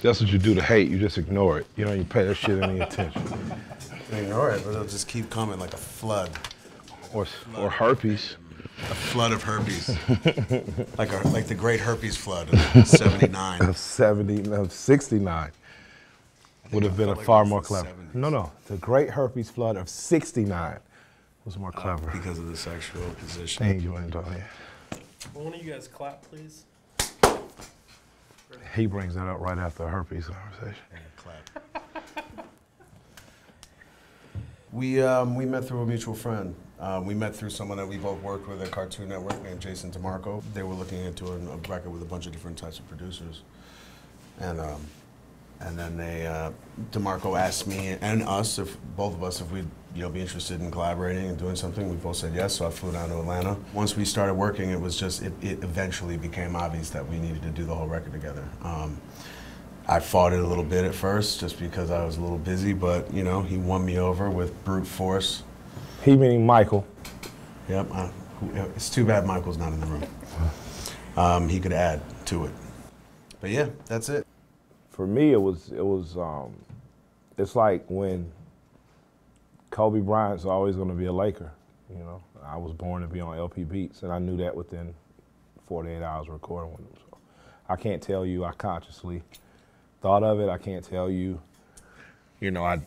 That's what you do to hate. You just ignore it. You don't even pay that shit any attention. Ignore it, but it'll just keep coming like a flood. Or herpes. A flood of herpes. like the great herpes flood of 79. Of 69. Would have been a far more clever. 70s. No. The great herpes flood of 69 was more clever. Because of the sexual position. Thank you, Antonio. Will one of you guys clap, please? He brings that up right after a herpes conversation. Clap. We met through a mutual friend. We met through someone that we both worked with at Cartoon Network named Jason DeMarco. They were looking into a record with a bunch of different types of producers. And then DeMarco asked me and us, both of us, if we'd be interested in collaborating and doing something. We both said yes, so I flew down to Atlanta. Once we started working, it was just, it eventually became obvious that we needed to do the whole record together. I fought it a little bit at first, just because I was a little busy, but he won me over with brute force. He meaning Michael. Yep, it's too bad Michael's not in the room. He could add to it. But yeah, that's it. For me, it's like when Kobe Bryant's always going to be a Laker. I was born to be on LP Beats, and I knew that within 48 hours of recording with him. So I can't tell you I consciously thought of it. I can't tell you, I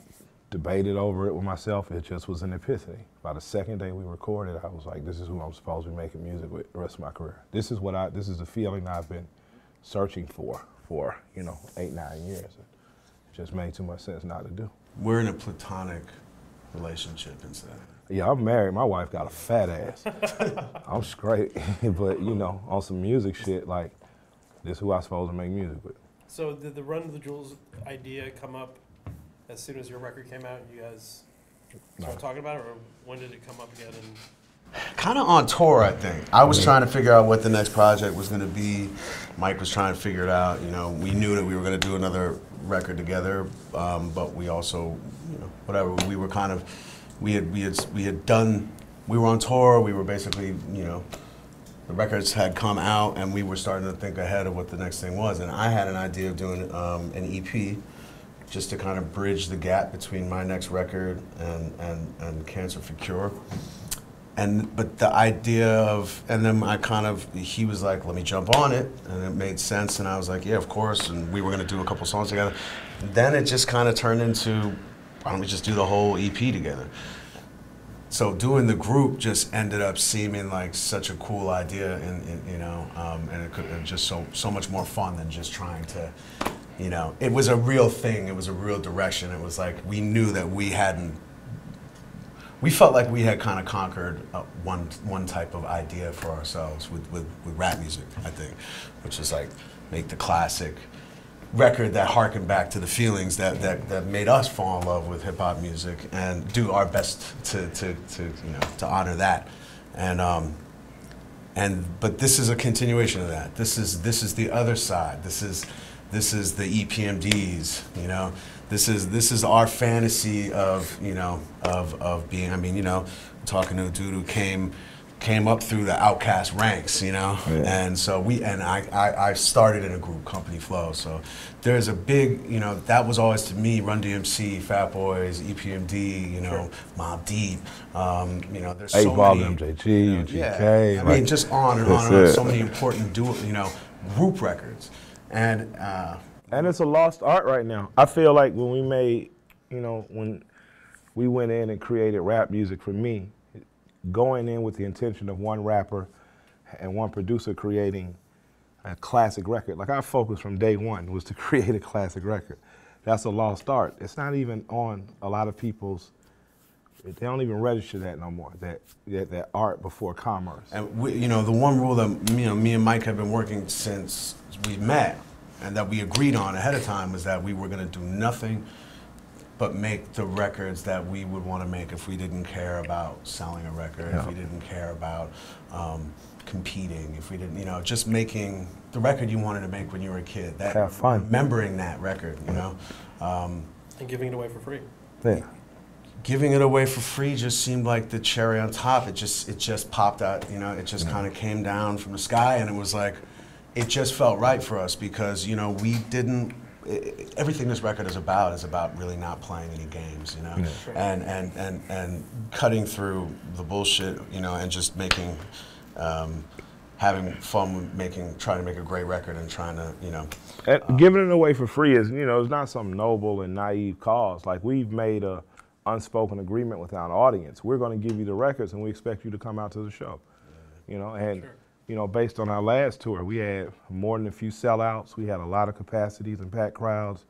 debated over it with myself. It just was an epiphany. By the second day we recorded, I was like, this is who I'm supposed to be making music with the rest of my career. This is the feeling I've been searching for 8, 9 years. It just made too much sense not to do. We're in a platonic relationship instead. Yeah, I'm married. My wife got a fat ass. I'm straight, but on some music shit, like, this is who I'm supposed to make music with. So did the Run to the Jewels idea come up as soon as your record came out? You guys started talking about it, or when did it come up again? Kind of on tour, I think. I was trying to figure out what the next project was going to be. Mike was trying to figure it out. We knew that we were going to do another record together, but we also, whatever. We were kind of, we had done. We were on tour. We were basically, the records had come out, and we were starting to think ahead of what the next thing was. And I had an idea of doing an EP, just to kind of bridge the gap between my next record and Cancer for Cure. But the idea of, and then he was like, let me jump on it, and it made sense, and I was like, yeah, of course, and we were gonna do a couple songs together. Then it just kind of turned into, why don't we just do the whole EP together? So doing the group just ended up seeming like such a cool idea, and it just so much more fun than just trying to, it was a real thing, it was a real direction. It was like, we knew that we felt like we had kind of conquered one type of idea for ourselves with rap music, I think, which is like make the classic record that harkened back to the feelings that made us fall in love with hip hop music, and do our best to honor that. But this is a continuation of that. This is the other side. This is the EPMDs, This is our fantasy of being. Talking to a dude who came up through the outcast ranks, Yeah. And so I started in a group, Company Flow. So there's a big, that was always to me, Run DMC, Fat Boys, EPMD, Sure. Mobb Deep. There's so 8 Ball, many. MJG, UGK. Yeah. I mean, just on and on and on. So many important group records. And it's a lost art right now. I feel like when we made, when we went in and created rap music, for me, going in with the intention of one rapper and one producer creating a classic record. Like, our focus from day one was to create a classic record. That's a lost art. It's not even on a lot of people's, they don't even register that no more, that art before commerce. And the one rule that me and Mike have been working since we met, and that we agreed on ahead of time, was that we were going to do nothing but make the records that we would want to make if we didn't care about selling a record, if we didn't care about competing, if we didn't, just making the record you wanted to make when you were a kid. Have fun. Remembering that record, And giving it away for free. Yeah. Giving it away for free just seemed like the cherry on top. It just popped out, it just kind of came down from the sky, and it was like, it just felt right for us because, we didn't, everything this record is about really not playing any games, you know, and cutting through the bullshit, you know, and just making, having fun with trying to make a great record and trying to, you know. And giving it away for free is, you know, it's not some noble and naive cause. Like, we've made a unspoken agreement with our audience. We're going to give you the records, and we expect you to come out to the show, you know, and. You know, based on our last tour, we had more than a few sellouts. We had a lot of capacities and packed crowds.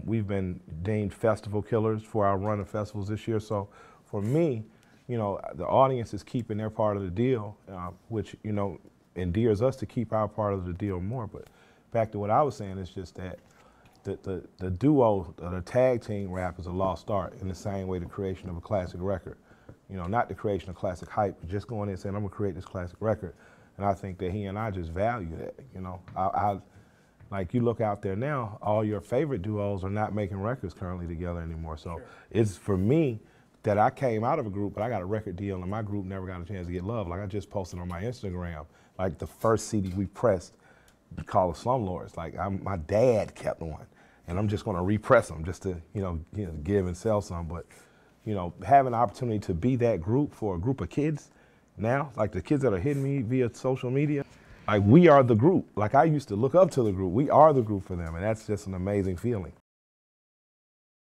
We've been deemed festival killers for our run of festivals this year. So for me, you know, the audience is keeping their part of the deal, which, you know, endears us to keep our part of the deal more. But back to what I was saying, it's just that the duo, the tag team rap is a lost art in the same way the creation of a classic record. You know, not the creation of classic hype, but just going in and saying, I'm gonna create this classic record. And I think that he and I just value that, you know. Like, you look out there now, all your favorite duos are not making records currently together anymore. So it's for me that I came out of a group, but I got a record deal and my group never got a chance to get love. Like, I just posted on my Instagram, like, the first CD we pressed called the Slumlords. Like, my dad kept one, and I'm just gonna repress them just to, you know, give and sell some. But, you know, having the opportunity to be that group for a group of kids, now, like the kids that are hitting me via social media, like, we are the group. Like, I used to look up to the group. We are the group for them, and that's just an amazing feeling.